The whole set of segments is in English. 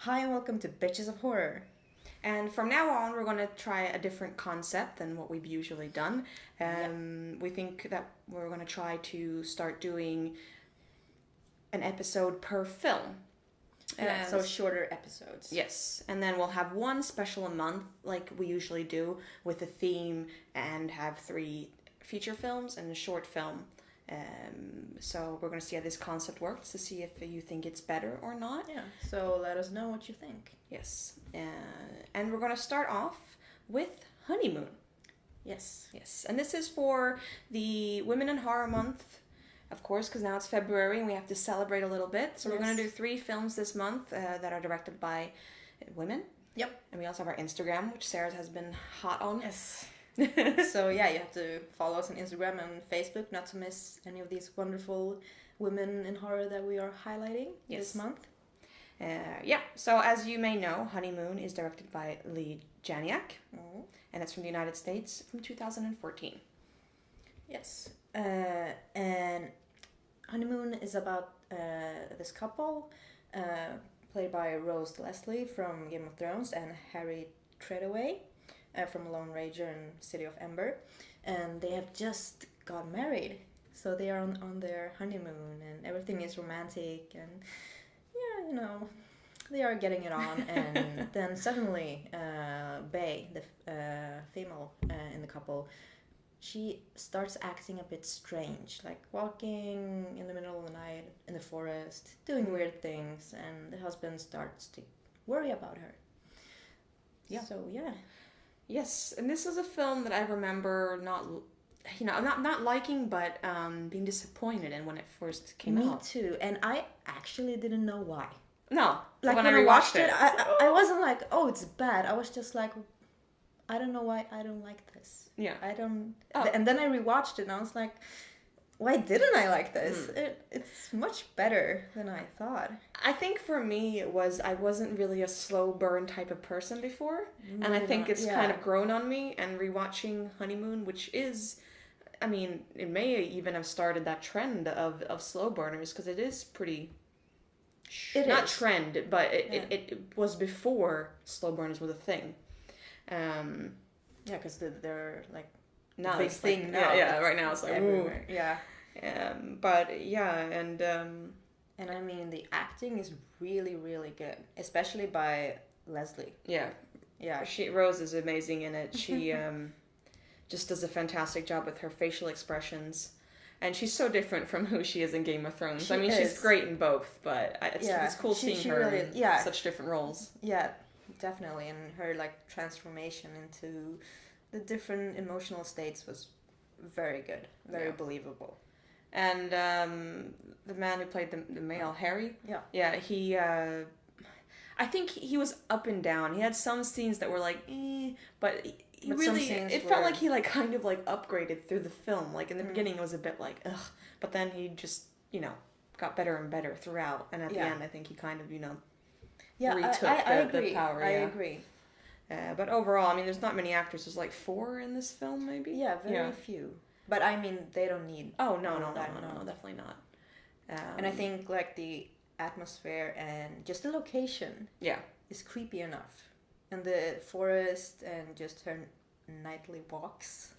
Hi and welcome to Bitches of Horror. And from now on, we're going to try a different concept than what we've usually done. We think that we're going to try to start doing an episode per film. So shorter episodes. Yes, and then we'll have one special a month, like we usually do, with a theme, and have 3 feature films and a short film. So we're going to see how this concept works to see if you think it's better or not. Yeah, so let us know what you think. Yes, and we're going to start off with Honeymoon. Yes. Yes, and this is for the Women in Horror Month, of course, because now it's February and we have to celebrate a little bit. So we're going to do 3 films this month that are directed by women. Yep. And we also have our Instagram, which Sarah has been hot on. Yes. So yeah, you have to follow us on Instagram and Facebook not to miss any of these wonderful women in horror that we are highlighting this month. So as you may know, Honeymoon is directed by Lee Janiak, and it's from the United States from 2014. Yes. And Honeymoon is about this couple, played by Rose Leslie from Game of Thrones and Harry Treadaway from Lone Ranger and City of Ember. And they have just got married. So they are on their honeymoon and everything is romantic and yeah, you know, they are getting it on. And then suddenly Bae, the female in the couple, she starts acting a bit strange, like walking in the middle of the night in the forest, doing weird things, and the husband starts to worry about her. Yeah. So, yeah. Yes, and this is a film that I remember not liking, but being disappointed in when it first came out. Me too, and I actually didn't know why. No, like when I rewatched it, I wasn't like, oh, it's bad. I was just like, I don't know why I don't like this. Yeah. I don't... Oh. And then I rewatched it and I was like, why didn't I like this? It's much better than I thought. I think for me it was, I wasn't really a slow burn type of person before. And I think it's kind of grown on me. And rewatching Honeymoon, which is, I mean, it may even have started that trend of slow burners, because it is pretty... Not trend, but it was before slow burners was a thing. Yeah, because they're like now big thing like, now. Yeah, right now it's like everywhere. Yeah. But yeah, and I mean the acting is really, really good, especially by Leslie. Yeah. Rose is amazing in it. She just does a fantastic job with her facial expressions. And she's so different from who she is in Game of Thrones. She's great in both, but it's cool seeing her in such different roles. Yeah, definitely. And her like transformation into the different emotional states was very good, very believable. And the man who played the male, Harry, he... I think he was up and down. He had some scenes that were like, but... It felt like he like kind of like upgraded through the film. Like in the beginning it was a bit like ugh, but then he just got better and better throughout. And at the end I think he kind of retook the power. I agree. But overall, I mean, there's not many actors. There's like 4 in this film, maybe. Yeah, very few. But I mean, they don't need. Oh no, definitely not. And I think like the atmosphere and just the location. Is creepy enough. And the forest and just her nightly walks.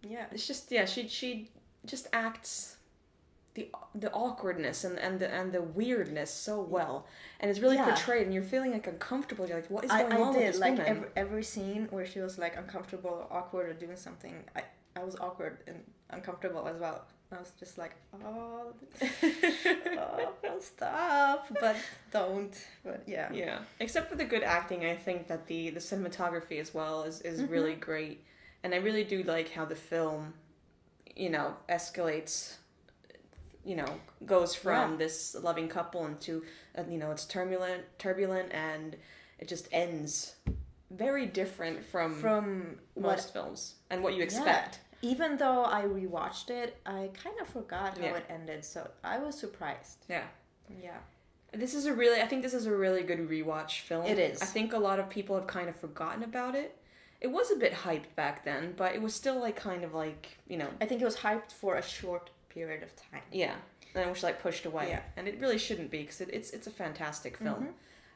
It's just she just acts the awkwardness and the weirdness so well, and it's really portrayed, and you're feeling like uncomfortable. You're like, what is going on with this woman? Every scene where she was like uncomfortable or awkward or doing something, I was awkward and uncomfortable as well. I was just like, oh, stop, but don't. But yeah. Yeah. Except for the good acting, I think that the cinematography as well is really great. And I really do like how the film, escalates, goes from this loving couple into, it's turbulent, and it just ends very different from most films and what you expect. Even though I rewatched it, I kind of forgot how it ended, so I was surprised. Yeah. I think this is a really good rewatch film. It is. I think a lot of people have kind of forgotten about it. It was a bit hyped back then, but it was still like kind of like, I think it was hyped for a short period of time. Yeah, and it was like pushed away. Yeah. And it really shouldn't be, because it's a fantastic film.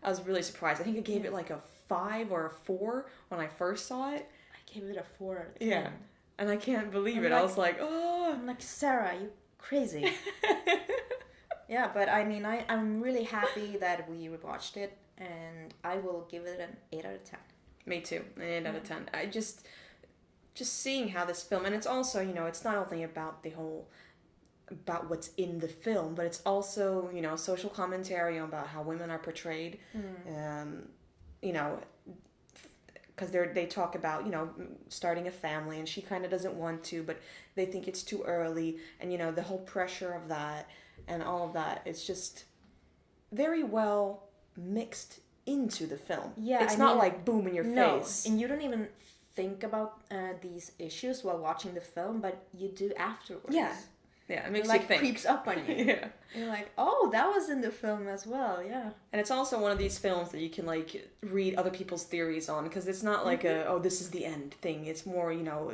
I was really surprised. I think I gave it like a 5 or a 4 when I first saw it. I gave it a 4 out of 10. Yeah, and I can't believe it. I was like, oh. I'm like, Sarah, you crazy. Yeah, but I mean, I'm really happy that we rewatched it, and I will give it an 8 out of 10. Me too, an 8 out of 10. I just seeing how this film, and it's also, you know, it's not only about about what's in the film, but it's also, you know, social commentary about how women are portrayed. You know, because they talk about, you know, starting a family, and she kind of doesn't want to, but they think it's too early, and, you know, the whole pressure of that and all of that. It's just very well mixed into the film. Yeah, it's not like boom in your face. And you don't even think about these issues while watching the film, but you do afterwards. Yeah, it makes you you think. Creeps up on you. Yeah. And you're like, oh, that was in the film as well, yeah. And it's also one of these films that you can, like, read other people's theories on, because it's not like this is the end thing. It's more, you know,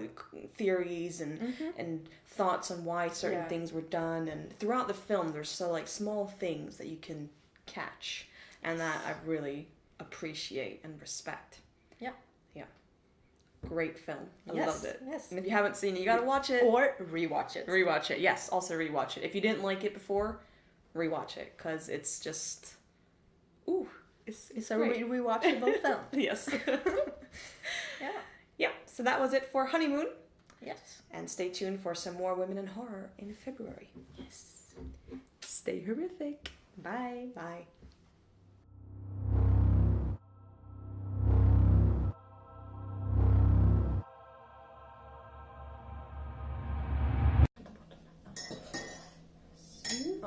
theories and thoughts on why certain things were done. And throughout the film, there's so, like, small things that you can catch. And that I really appreciate and respect. Yeah. Yeah. Great film. I loved it. Yes. And if you haven't seen it, you gotta watch it. Or rewatch it. Rewatch it. Yes, also rewatch it. If you didn't like it before, rewatch it, because it's just... Ooh. It's a rewatchable film. Yes. Yeah. Yeah, so that was it for Honeymoon. Yes. And stay tuned for some more Women in Horror in February. Yes. Stay horrific. Bye. Bye.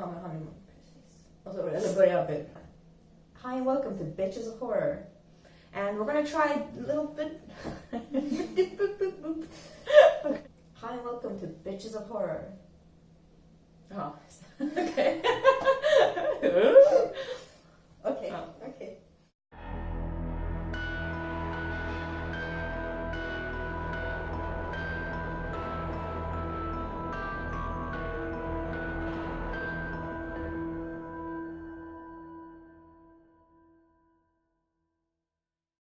Ja, men Honeymoon, precis. Och så, eller börja upp. Hi and welcome to Bitches of Horror. And we're gonna try a little bit... Hi and welcome to Bitches of Horror. Oh, okay.